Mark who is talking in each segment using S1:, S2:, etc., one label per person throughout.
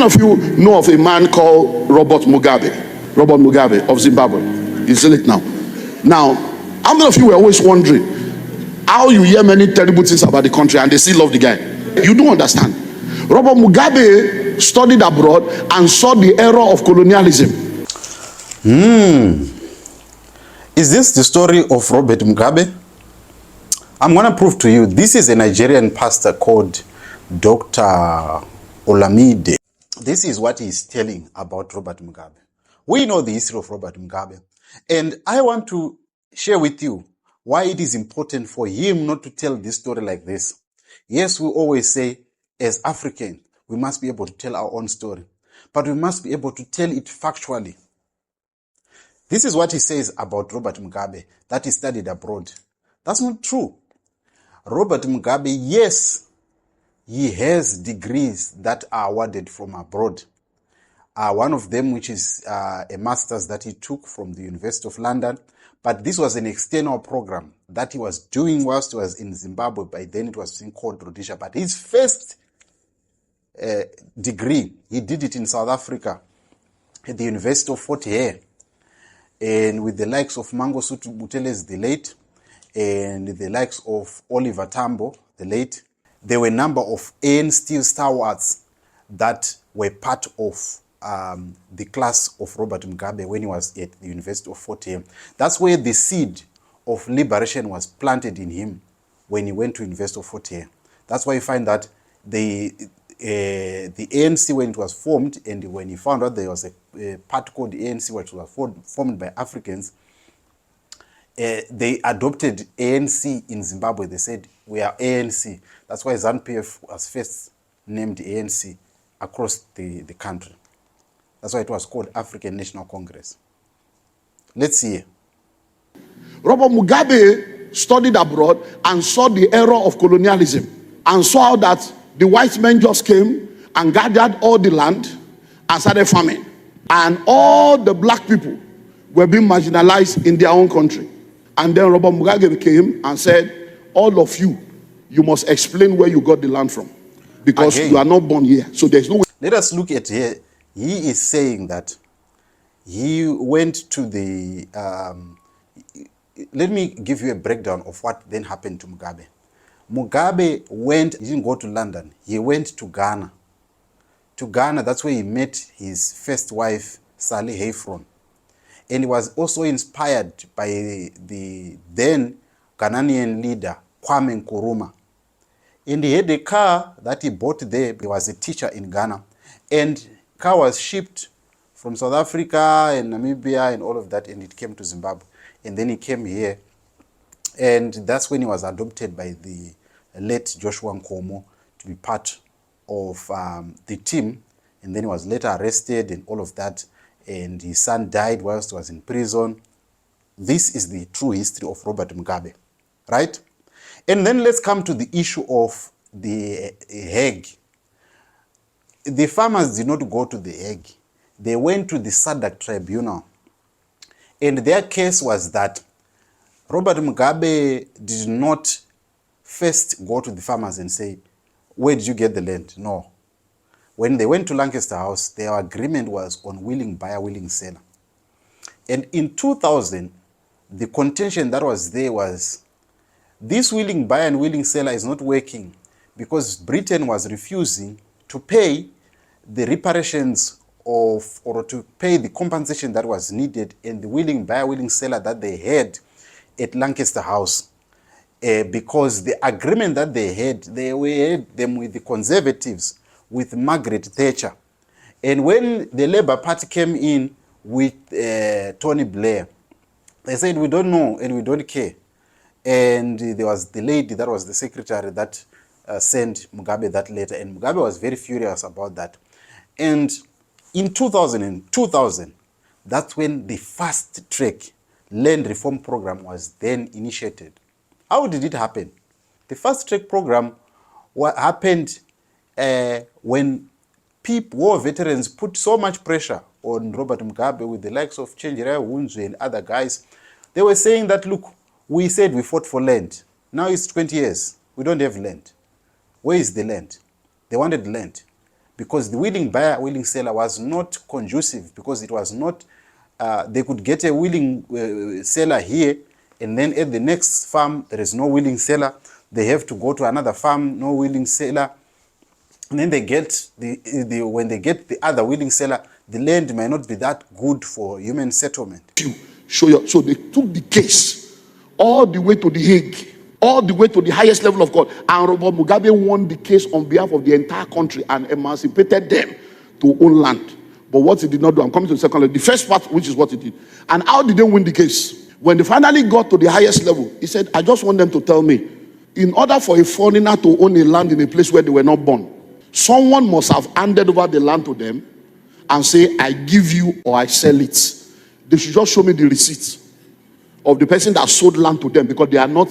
S1: of you know of a man called Robert Mugabe? Robert Mugabe of Zimbabwe. He's in it now. Now, how many of you were always wondering how you hear many terrible things about the country and they still love the guy? You don't understand. Robert Mugabe studied abroad and saw the era of colonialism.
S2: Is this the story of Robert Mugabe? I'm going to prove to you. This is a Nigerian pastor called Dr Olumide. This is what he's telling about Robert Mugabe. We know the history of Robert Mugabe. And I want to share with you why it is important for him not to tell this story like this. Yes, we always say, as Africans, we must be able to tell our own story. But we must be able to tell it factually. This is what he says about Robert Mugabe, that he studied abroad. That's not true. Robert Mugabe, yes, he has degrees that are awarded from abroad. One of them, which is a master's that he took from the University of London. But this was an external program that he was doing whilst he was in Zimbabwe. By then it was being called Rhodesia. But his first degree, he did it in South Africa at the University of Fort Hare. And with the likes of Mangosuthu Buthelezi, the late, and the likes of Oliver Tambo, the late, there were a number of ANC stalwarts that were part of the class of Robert Mugabe when he was at the University of Fort Hare. That's where the seed of liberation was planted in him when he went to University of Fort Hare. That's why you find that the ANC, when it was formed, and when he found out there was a part called the ANC, which was formed by Africans, they adopted ANC in Zimbabwe. They said, we are ANC. That's why ZANU-PF was first named ANC across the country. That's why it was called African National Congress. Let's see.
S1: Robert Mugabe studied abroad and saw the era of colonialism and saw that the white men just came and gathered all the land and started farming. And all the black people were being marginalized in their own country. And then Robert Mugabe came and said, all of you, you must explain where you got the land from. Because you are not born here. So there's no way.
S2: Let us look at here. He is saying that he went to the... let me give you a breakdown of what then happened to Mugabe. Mugabe went, he didn't go to London, he went to Ghana. To Ghana, that's where he met his first wife, Sally Hayfron. And he was also inspired by the then Ghanaian leader, Kwame Nkrumah. And he had a car that he bought there. He was a teacher in Ghana. And the car was shipped from South Africa and Namibia and all of that, and it came to Zimbabwe. And then he came here. And that's when he was adopted by the late Joshua Nkomo to be part of the team. And then he was later arrested and all of that. And his son died whilst he was in prison. This is the true history of Robert Mugabe, right? And then let's come to the issue of the Hague. The farmers did not go to the Hague. They went to the SADC tribunal. And their case was that Robert Mugabe did not first go to the farmers and say, where did you get the land? No. When they went to Lancaster House, their agreement was on willing buyer, willing seller. And in 2000, the contention that was there was, this willing buyer and willing seller is not working because Britain was refusing to pay the reparations of, or to pay the compensation that was needed in the willing buyer, willing seller that they had at Lancaster House. Because the agreement that they had them with the Conservatives, with Margaret Thatcher. And when the Labour Party came in with Tony Blair, they said, we don't know and we don't care. And there was the lady that was the secretary that sent Mugabe that letter. And Mugabe was very furious about that. And in 2000, that's when the fast track land reform program was then initiated. How did it happen? The fast track program happened when war veterans put so much pressure on Robert Mugabe with the likes of Chenjera Hunzu and other guys. They were saying that, look, we said we fought for land. Now it's 20 years. We don't have land. Where is the land? They wanted land. because the willing buyer, willing seller was not conducive, because it was not, they could get a willing seller here, and then at the next farm, there is no willing seller. They have to go to another farm, no willing seller. And then they get when they get the other willing seller, the land might not be that good for human settlement.
S1: So they took the case all the way to the Hague, all the way to the highest level of court. And Robert Mugabe won the case on behalf of the entire country and emancipated them to own land. But what he did not do, I'm coming to the second level. The first part, which is what he did. And how did they win the case? When they finally got to the highest level, he said, I just want them to tell me, in order for a foreigner to own a land in a place where they were not born, someone must have handed over the land to them and say, I give you or I sell it. They should just show me the receipt of the person that sold land to them, because they are not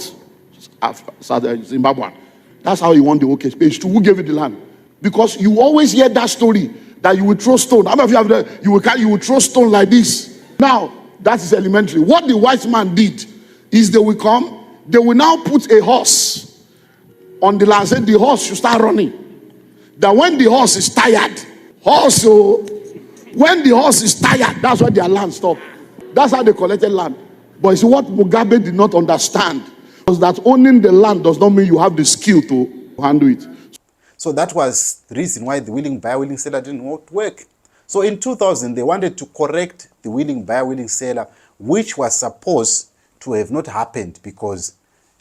S1: Zimbabwean. That's how he won the whole case. Page 2, who gave you the land? Because you always hear that story that you will throw stone. How many of you have that? You will throw stone like this. Now, that is elementary. What the white man did is they will come, they will now put a horse on the land, say the horse should start running. That when the horse is tired, when the horse is tired, that's why their land stopped. That's how they collected land. But you see, what Mugabe did not understand was that owning the land does not mean you have the skill to handle it.
S2: So that was the reason why the willing buyer, willing seller didn't work. So in 2000, they wanted to correct the willing buyer, willing seller, which was supposed to have not happened, because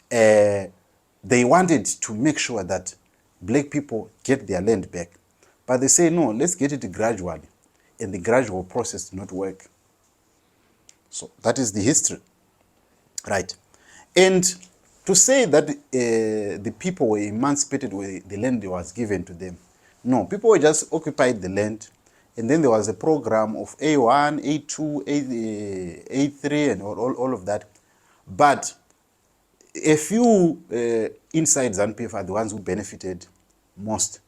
S2: they wanted to make sure that black people get their land back. But they say, no, let's get it gradually. And the gradual process did not work. So that is the history. Right. And to say that the people were emancipated with the land that was given to them. No, people were just occupied the land. And then there was a program of A1, A2, A3, and all of that. But a few inside ZANU-PF are the ones who benefited most.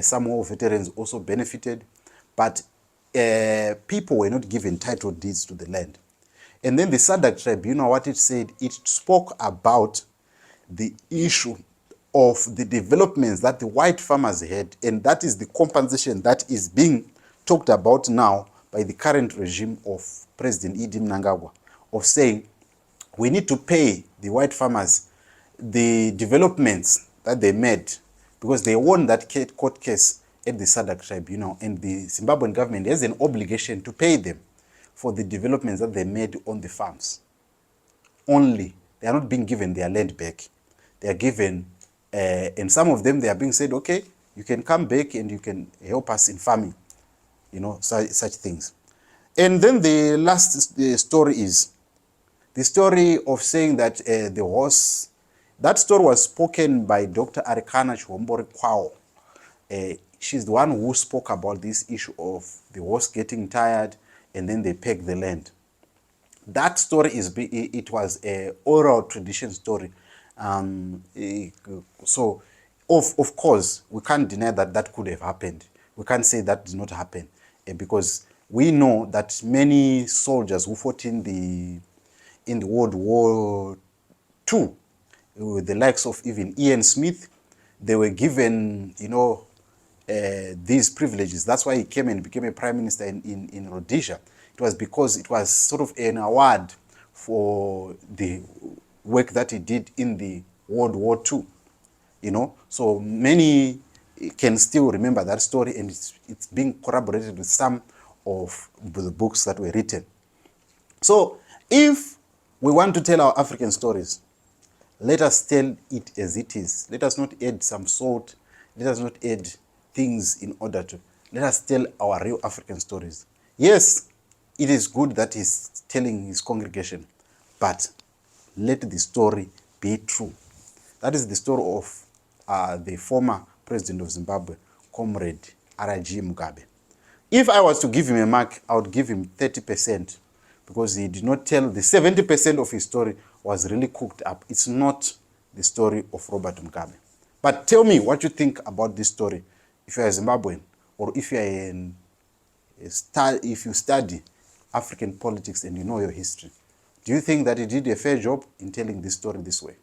S2: Some more veterans also benefited. But people were not given title deeds to the land. And then the SADC tribunal, what it said, it spoke about the issue of the developments that the white farmers had, and that is the compensation that is being talked about now by the current regime of President Idi Mnangagwa, of saying we need to pay the white farmers the developments that they made, because they won that court case at the SADC tribunal, and the Zimbabwean government has an obligation to pay them for the developments that they made on the farms. Only, they are not being given their land back. They are given, and some of them, they are being said, okay, you can come back and you can help us in farming, such things. And then the last story is the story of saying that the horse, that story was spoken by Dr. Arikana Chihombori Kwao. She's the one who spoke about this issue of the horse getting tired and then they peg the land. That story it was an oral tradition story. So, of course, we can't deny that that could have happened. We can't say that did not happen, because we know that many soldiers who fought in the World War II, the likes of even Ian Smith, they were given, these privileges. That's why he came and became a prime minister in Rhodesia. It was because it was sort of an award for the work that he did in the World War II. So many can still remember that story, and it's being corroborated with some of the books that were written. So if we want to tell our African stories, let us tell it as it is. Let us not add some salt. Let us not add things in order to. Let us tell our real African stories. Yes, it is good that he's telling his congregation, but let the story be true. That is the story of the former president of Zimbabwe, Comrade R.G. Mugabe. If I was to give him a mark, I would give him 30%, because he did not tell the 70% of his story was really cooked up. It's not the story of Robert Mugabe. But tell me what you think about this story. If you are a Zimbabwean, or if you are if you study African politics and you know your history, do you think that he did a fair job in telling this story this way?